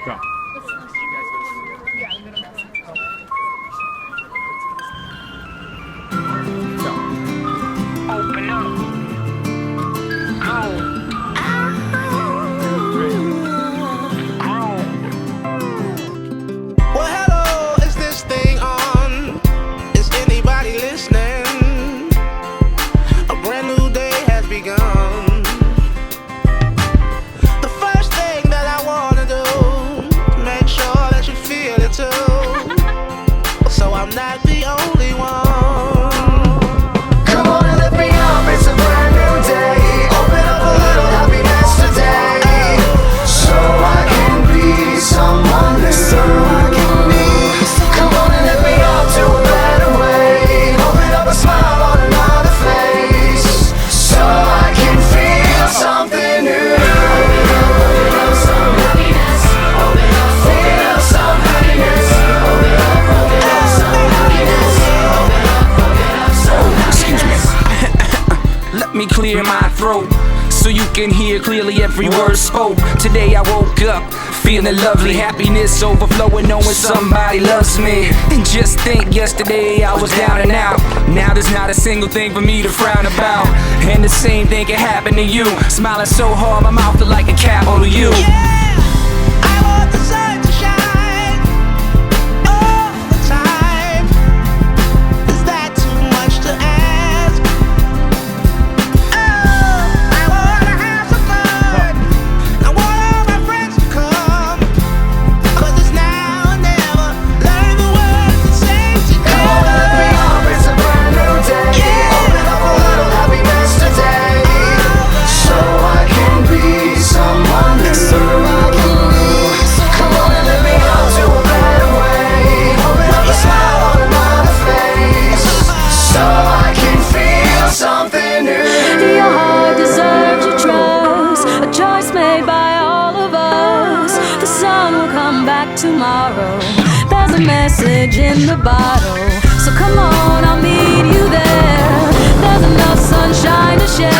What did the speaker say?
Go. Open up. Go. Well, hello, is this thing on? Is anybody listening? A brand new day has begun. The first thing that I wanna do, make sure that you feel it too. So I'm not the only one. Come on and let me up, it's a brand new day. Open up a little happiness today, so I can be someone new. Come on and let me up to a better way. Open up a smile on another face, so I can feel something new. Open up some happiness. Open up, feel some happiness. Open up some happiness. Open up some happiness. Let me clear my throat so you can hear clearly every word spoke. Today I woke up feeling lovely, happiness overflowing, knowing somebody loves me. And just think, yesterday I was down and out. Now there's not a single thing for me to frown about. And the same thing can happen to you. Smiling so hard my mouth look like a capital U. I want the sun to shine all the time. Is that too much to ask? Oh, I wanna have some fun. I want all my friends to come, 'cause it's now or never. Learn the words and sing together. Come on, let me up, it's a brand new day. Open up a little happiness today, so I can be someone new. Come on and let me up to a better way. Open up a smile on another face, so I can feel something new. Your heart deserves your trust, a choice made by all of us. The sun will come back tomorrow. There's a message in the bottle, so come on, I'll meet you there. There's enough sunshine to share.